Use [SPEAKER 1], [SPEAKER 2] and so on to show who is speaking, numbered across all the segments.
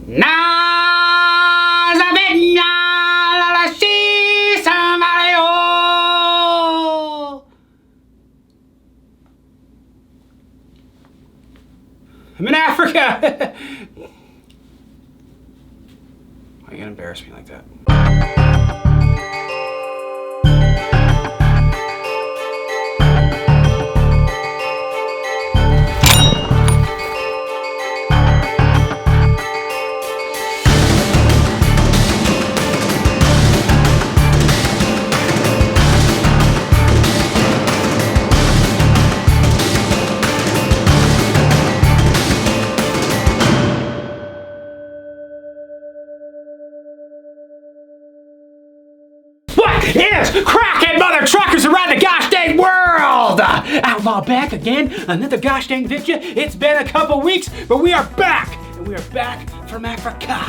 [SPEAKER 1] I'm in Africa. Why are you gonna embarrass me like that? Is crackhead mother truckers around the gosh dang world! Outlaw back again, another gosh dang video. It's been a couple weeks, but we are back, and we are back from Africa.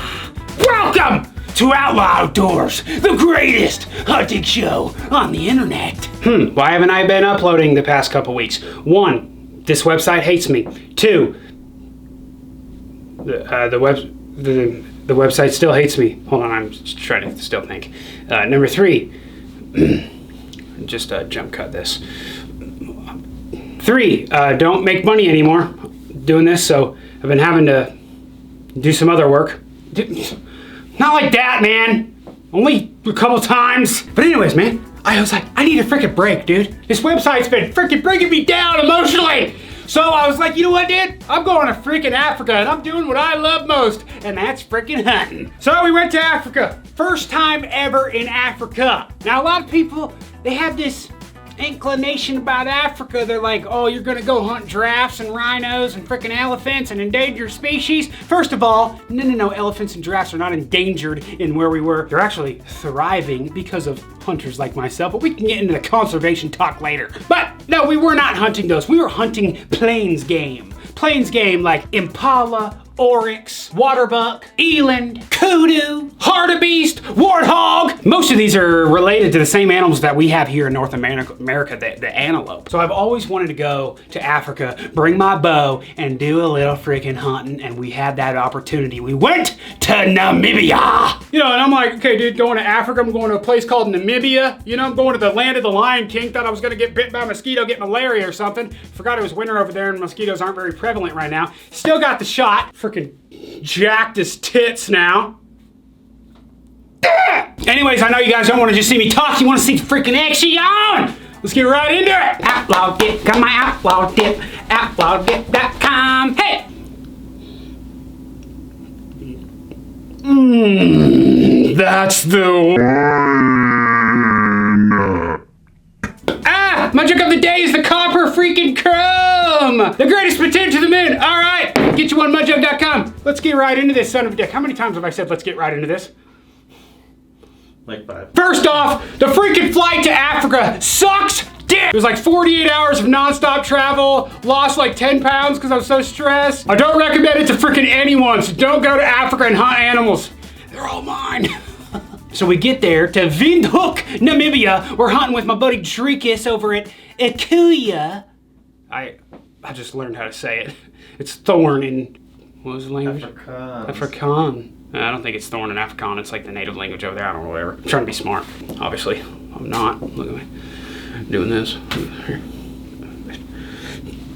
[SPEAKER 1] Welcome to Outlaw Outdoors, the greatest hunting show on the internet. Why haven't I been uploading the past couple weeks? 1, this website hates me. 2, the website still hates me. Hold on, I'm just trying to still think. Number 3, just jump cut this. 3, don't make money anymore doing this, so I've been having to do some other work. Not like that, man. Only a couple times. But anyways, man, I was like, I need a freaking break, dude. This website's been freaking bringing me down emotionally. So I was like, you know what, dude? I'm going to freaking Africa and I'm doing what I love most, and that's freaking hunting. So we went to Africa. First time ever in Africa. Now, a lot of people, they have this inclination about Africa. They're like, oh, you're gonna go hunt giraffes and rhinos and freaking elephants and endangered species. First of all, no, elephants and giraffes are not endangered in where we were. They're actually thriving because of hunters like myself, but we can get into the conservation talk later. But no, we were not hunting those. We were hunting plains game. Plains game like impala, oryx, waterbuck, eland, kudu, hartebeest, warthog. Most of these are related to the same animals that we have here in North America, the antelope. So I've always wanted to go to Africa, bring my bow, and do a little freaking hunting, and we had that opportunity. We went to Namibia. You know, and I'm like, okay, dude, going to Africa, I'm going to a place called Namibia. You know, I'm going to the land of the Lion King. Thought I was gonna get bit by a mosquito, get malaria or something. Forgot it was winter over there and mosquitoes aren't very prevalent right now. Still got the shot. Freaking jacked his tits now. Anyways, I know you guys don't want to just see me talk. You want to see the freaking action. Let's get right into it. Outlaw Dip, got my Outlaw Dip. OutlawDip.com. Hey! That's the one. My drink of the day is the copper freaking crumb. The greatest potato to the moon. All right, get you one, mudjug.com. Let's get right into this son of a dick. How many times have I said let's get right into this?
[SPEAKER 2] Like 5.
[SPEAKER 1] First off, the freaking flight to Africa sucks dick. It was like 48 hours of nonstop travel, lost like 10 pounds because I was so stressed. I don't recommend it to freaking anyone, so don't go to Africa and hunt animals. They're all mine. So we get there to Windhoek, Namibia. We're hunting with my buddy Dreekus over at Ikuya. I just learned how to say it. It's thorn in, what was the language? Afrikaans. I don't think it's thorn in Afrikaans. It's like the native language over there. I don't know, whatever. I'm trying to be smart. Obviously, I'm not. Look at me doing this.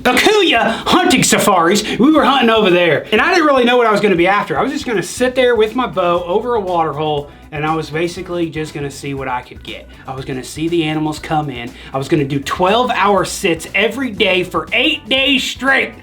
[SPEAKER 1] Ikuya hunting safaris. We were hunting over there, and I didn't really know what I was going to be after. I was just going to sit there with my bow over a water hole, and I was basically just going to see what I could get. I was going to see the animals come in. I was going to do 12-hour sits every day for 8 days straight.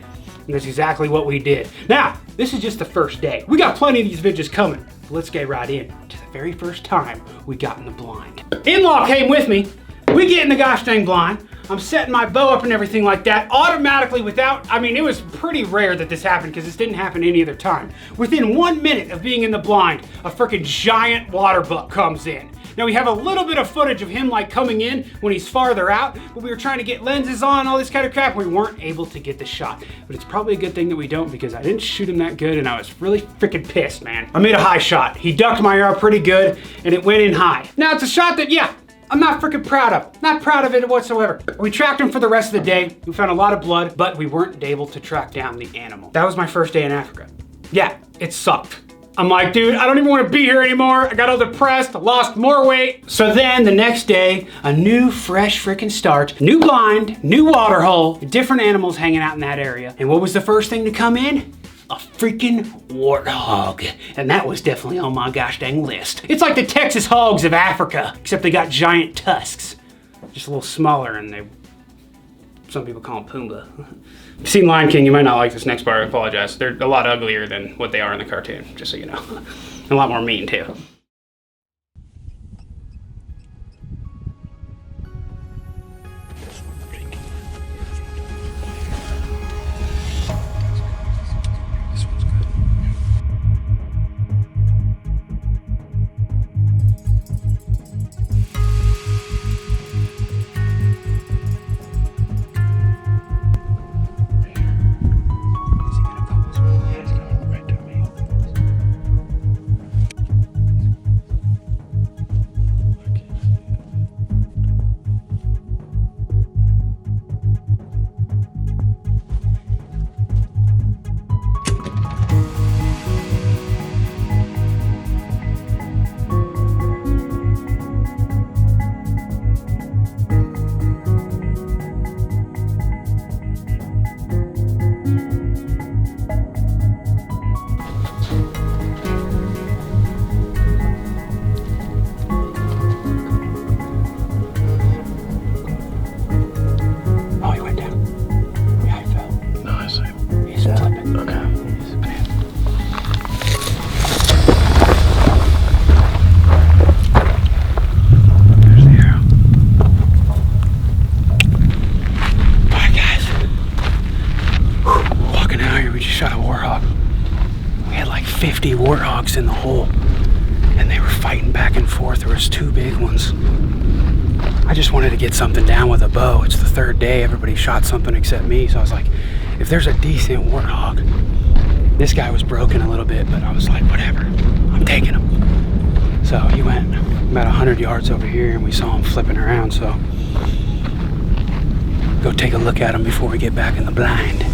[SPEAKER 1] And that's exactly what we did. Now, this is just the first day. We got plenty of these videos coming. So let's get right in to the very first time we got in the blind. In-law came with me. We get in the gosh dang blind. I'm setting my bow up and everything like that automatically without, I mean, it was pretty rare that this happened because this didn't happen any other time. Within 1 minute of being in the blind, a freaking giant water buck comes in. Now we have a little bit of footage of him like coming in when he's farther out, but we were trying to get lenses on, all this kind of crap. We weren't able to get the shot, but it's probably a good thing that we don't because I didn't shoot him that good and I was really freaking pissed, man. I made a high shot. He ducked my arrow pretty good and it went in high. Now it's a shot that, yeah, I'm not freaking proud of. Not proud of it whatsoever. We tracked him for the rest of the day. We found a lot of blood, but we weren't able to track down the animal. That was my first day in Africa. Yeah, it sucked. I'm like, dude, I don't even want to be here anymore. I got all depressed, lost more weight. So then the next day, a new fresh freaking start, new blind, new water hole, different animals hanging out in that area. And what was the first thing to come in? A freaking warthog. And that was definitely on my gosh dang list. It's like the Texas hogs of Africa, except they got giant tusks. Just a little smaller, and some people call them Pumbaa. If you've seen Lion King, you might not like this next part, I apologize. They're a lot uglier than what they are in the cartoon, just so you know. And a lot more mean too. Shot a warthog. We had like 50 warthogs in the hole, and they were fighting back and forth. There was 2 big ones. I just wanted to get something down with a bow. It's the 3rd day. Everybody shot something except me, so I was like, if there's a decent warthog. This guy was broken a little bit, but I was like, whatever, I'm taking him. So he went about 100 yards over here, and we saw him flipping around, so go take a look at him before we get back in the blind.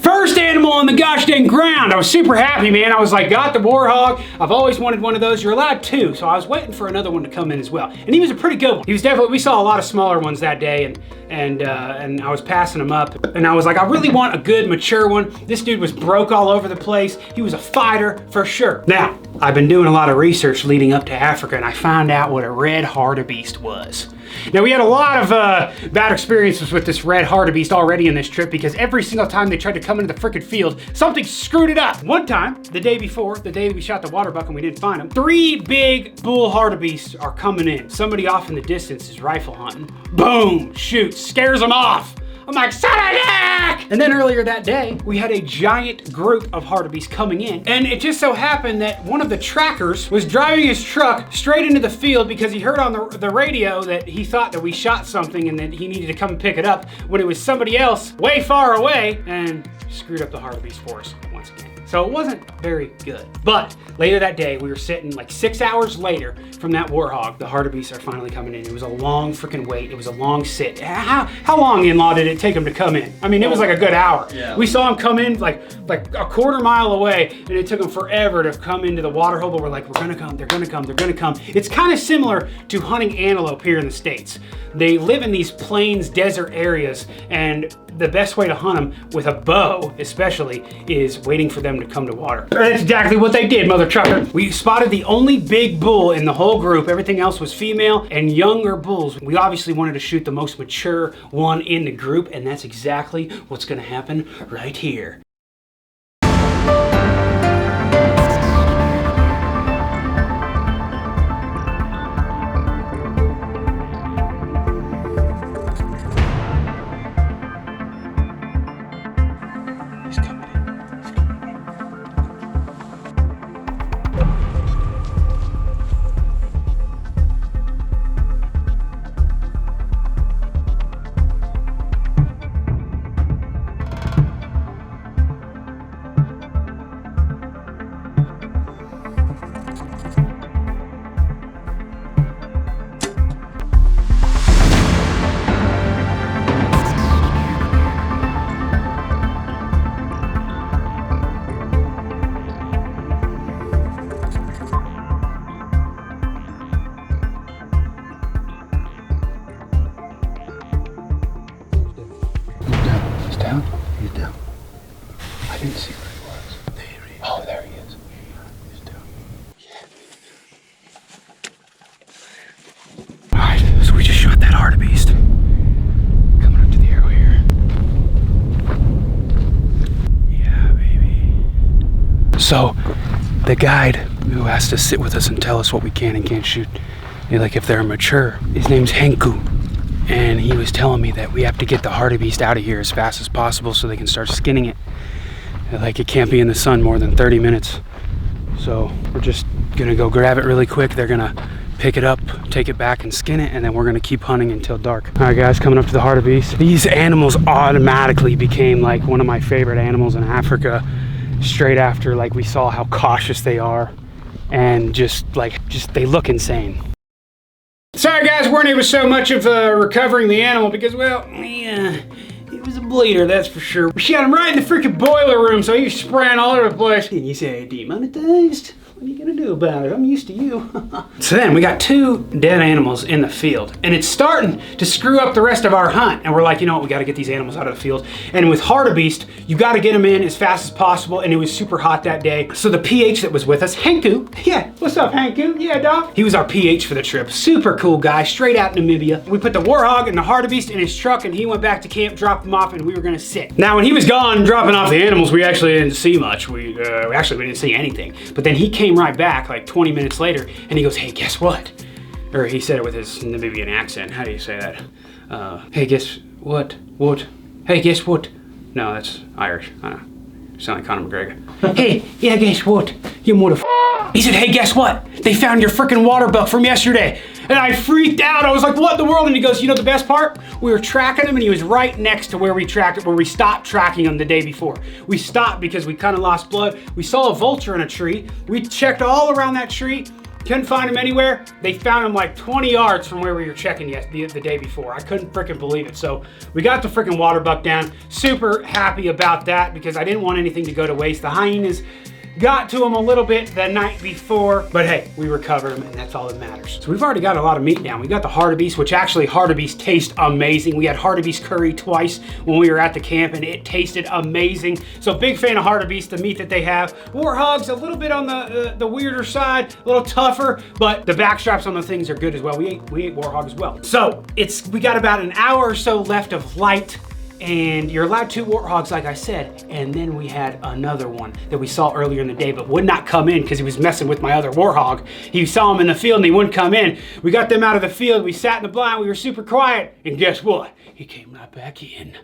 [SPEAKER 1] First animal on the gosh dang ground. I was super happy, man. I was like, got the warthog. I've always wanted one of those. You're allowed 2, so I was waiting for another one to come in as well. And he was a pretty good one. He was definitely, we saw a lot of smaller ones that day, and I was passing them up. And I was like, I really want a good, mature one. This dude was broke all over the place. He was a fighter for sure. Now, I've been doing a lot of research leading up to Africa, and I found out what a red hartebeest was. Now, we had a lot of bad experiences with this red hartebeest already in this trip, because every single time they tried to come into the frickin' field, something screwed it up. One time, the day before, the day that we shot the water buck and we didn't find them, 3 big bull hartebeests are coming in. Somebody off in the distance is rifle hunting. Boom, shoots, scares them off. I'm like, son of a dick! And then earlier that day, we had a giant group of hartebeests coming in. And it just so happened that one of the trackers was driving his truck straight into the field because he heard on the radio that he thought that we shot something and that he needed to come and pick it up, when it was somebody else way far away, and screwed up the hartebeest for us once again. So it wasn't very good. But later that day, we were sitting like 6 hours later from that warthog. The hartebeests are finally coming in. It was a long freaking wait. It was a long sit. How long, in-law, did it take them to come in? I mean, it was like a good hour. Yeah. We saw them come in like a quarter mile away, and it took them forever to come into the water hole, but we're like, we're gonna come, they're gonna come, they're gonna come. It's kind of similar to hunting antelope here in the States. They live in these plains, desert areas, and the best way to hunt them with a bow, especially, is waiting for them to come to water. That's exactly what they did, mother trucker. We spotted the only big bull in the whole group. Everything else was female and younger bulls. We obviously wanted to shoot the most mature one in the group, and that's exactly what's gonna happen right here. didn't see where he was. There he is. Oh, there he is. He's down. Yeah. Alright, so we just shot that hartebeest. Coming up to the arrow here. Yeah, baby. So, the guide who has to sit with us and tell us what we can and can't shoot, like if they're mature, his name's Henku. And he was telling me that we have to get the hartebeest out of here as fast as possible so they can start skinning it. Like it can't be in the sun more than 30 minutes. So we're just gonna go grab it really quick. They're gonna pick it up, take it back and skin it, and then we're gonna keep hunting until dark. All right guys, coming up to the hartebeest. These animals automatically became like one of my favorite animals in Africa straight after like we saw how cautious they are and just they look insane. Sorry guys, weren't able so much of recovering the animal because, well, yeah, it was a bleeder, that's for sure. We shot him right in the freaking boiler room, so he was spraying all over the place. And you say, demonetized? What are you gonna do about it? I'm used to you. So then we got 2 dead animals in the field, and it's starting to screw up the rest of our hunt. And we're like, you know what, we gotta get these animals out of the field. And with hartebeest, you gotta get them in as fast as possible, and it was super hot that day. So the PH that was with us, Henku, yeah, what's up, Henku? Yeah, dog. He was our PH for the trip. Super cool guy, straight out Namibia. We put the warthog and the hartebeest in his truck, and he went back to camp, dropped them off, and we were gonna sit. Now, when he was gone dropping off the animals, we actually didn't see much. We didn't see anything. But then he came right back like 20 minutes later and he goes, hey, guess what? Or he said it with his Namibian accent. How do you say that? Hey, guess what? What? Hey, guess what? No, that's Irish. I don't know. You sound like Conor McGregor. Hey, yeah, guess what? You motherfucker. He said, hey, guess what? They found your freaking water buck from yesterday. And I freaked out. I was like, what in the world? And he goes, you know the best part? We were tracking him and he was right next to where we tracked it, where we stopped tracking him the day before. We stopped because we kind of lost blood. We saw a vulture in a tree. We checked all around that tree. Couldn't find him anywhere. They found him like 20 yards from where we were checking the day before. I couldn't freaking believe it. So we got the freaking water buck down. Super happy about that because I didn't want anything to go to waste. The hyenas got to him a little bit the night before, but hey, we recovered him and that's all that matters. So we've already got a lot of meat down. We got the hartebeest, which actually hartebeest taste amazing. We had hartebeest curry twice when we were at the camp and it tasted amazing. So big fan of hartebeest, the meat that they have. Warthogs, a little bit on the weirder side, a little tougher, but the back straps on the things are good as well. We ate warthog as well. So we got about an hour or so left of light. And you're allowed 2 warthogs, like I said. And then we had another one that we saw earlier in the day, but would not come in because he was messing with my other warthog. He saw him in the field and he wouldn't come in. We got them out of the field. We sat in the blind. We were super quiet. And guess what? He came right back in.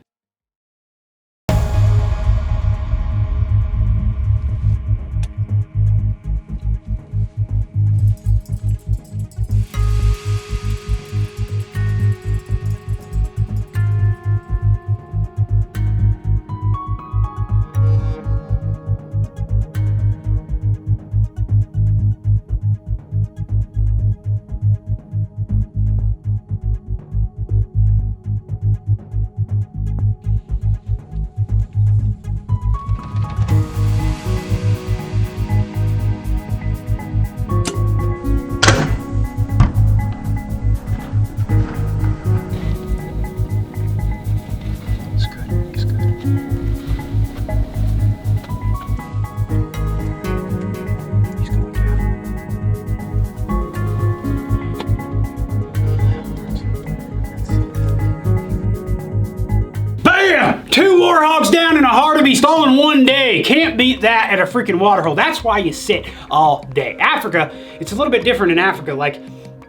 [SPEAKER 1] Warthogs down and a hartebeest all in one day. Can't beat that at a freaking waterhole. That's why you sit all day. Africa, it's a little bit different in Africa. Like,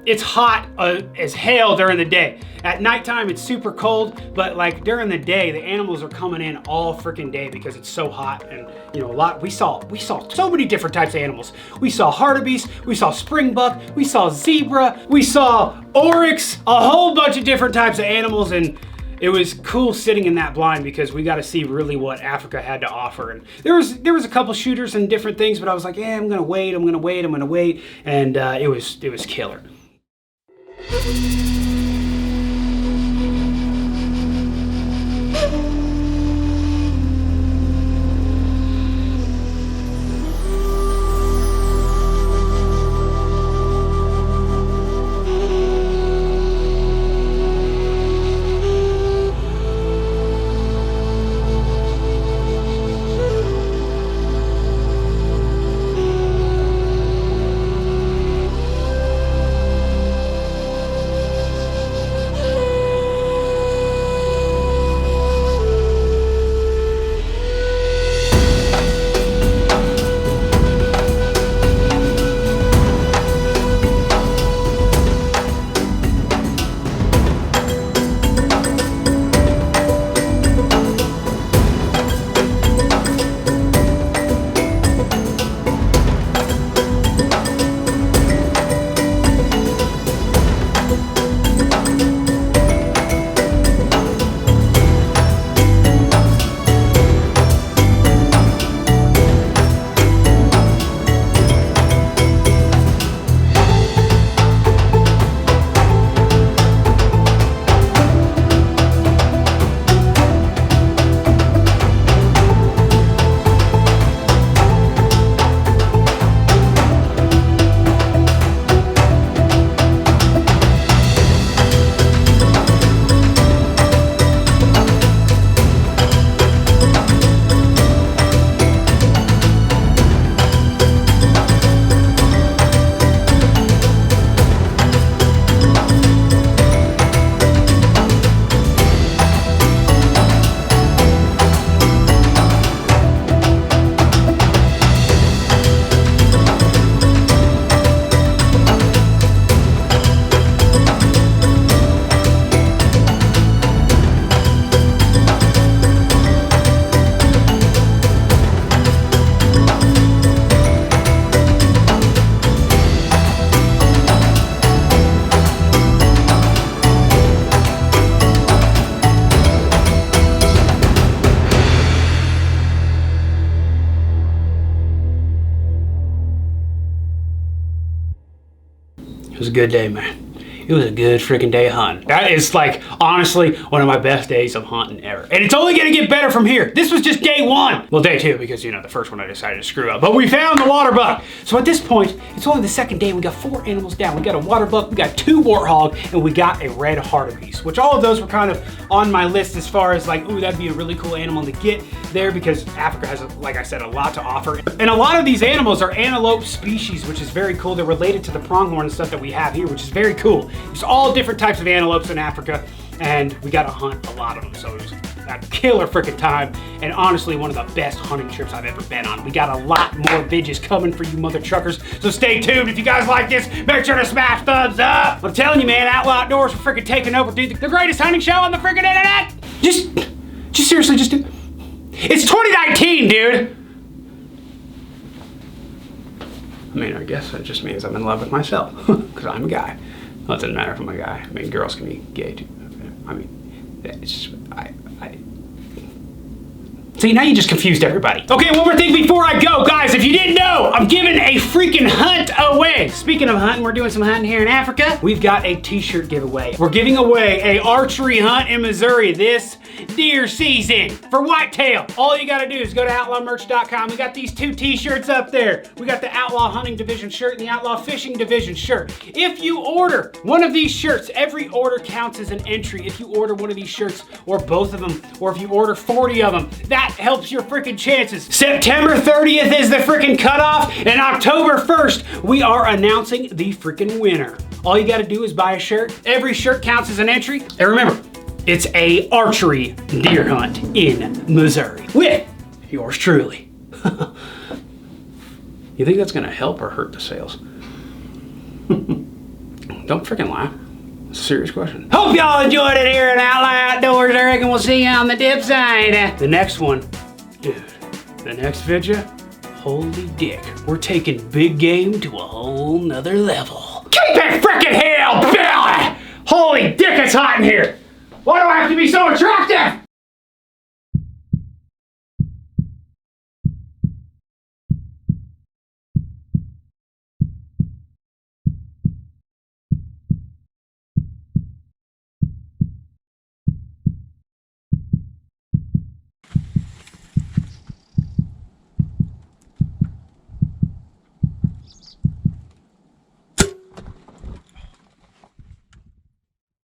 [SPEAKER 1] it's hot as hell during the day. At nighttime, it's super cold, but like during the day, the animals are coming in all freaking day because it's so hot. And you know, we saw so many different types of animals. We saw hartebeest, we saw springbuck, we saw zebra, we saw oryx, a whole bunch of different types of animals. And it was cool sitting in that blind because we got to see really what Africa had to offer. And there was a couple shooters and different things, but I was like, yeah, I'm gonna wait. And it was killer. It was a good day, man. It was a good freaking day of hunting. That is like, honestly, one of my best days of hunting ever. And it's only gonna get better from here. This was just day one. Well, day two, because you know, the first one I decided to screw up. But we found the water buck. So at this point, it's only the second day. We got 4 animals down. We got a water buck, we got 2 warthog, and we got a red hartebeest, which all of those were kind of on my list as far as like, ooh, that'd be a really cool animal to get there because Africa has, like I said, a lot to offer. And a lot of these animals are antelope species, which is very cool. They're related to the pronghorn and stuff that we have here, which is very cool. There's all different types of antelopes in Africa, and we got to hunt a lot of them. So it was a killer freaking time, and honestly, one of the best hunting trips I've ever been on. We got a lot more vidges coming for you mother truckers, so stay tuned. If you guys like this, make sure to smash thumbs up. I'm telling you, man, Outlaw Outdoors are freaking taking over, dude. The greatest hunting show on the freaking internet. Just seriously, just do. It's 2019, dude. I mean, I guess that just means I'm in love with myself, because I'm a guy. Well, it doesn't matter if I'm a guy. I mean, girls can be gay too. I mean, it's just, See, now you just confused everybody. Okay, one more thing before I go. Guys, if you didn't know, I'm giving a freaking hunt away. Speaking of hunting, we're doing some hunting here in Africa. We've got a t-shirt giveaway. We're giving away a archery hunt in Missouri this deer season for whitetail. All you gotta do is go to outlawmerch.com. We got these 2 t-shirts up there. We got the Outlaw Hunting Division shirt and the Outlaw Fishing Division shirt. If you order one of these shirts, every order counts as an entry. If you order one of these shirts or both of them, or if you order 40 of them, that helps your freaking chances. September 30th is the freaking cutoff, and October 1st, we are announcing the freaking winner. All you gotta do is buy a shirt. Every shirt counts as an entry. And remember, it's a archery deer hunt in Missouri with yours truly. You think that's gonna help or hurt the sales? Don't freaking laugh. It's a serious question. Hope y'all enjoyed it here at Outlaw Outdoors. I reckon we'll see you on the dip side. The next one, dude, the next video, holy dick. We're taking big game to a whole nother level. Keep it freaking hell, Billy! Holy dick, it's hot in here. Why do I have to be so attractive?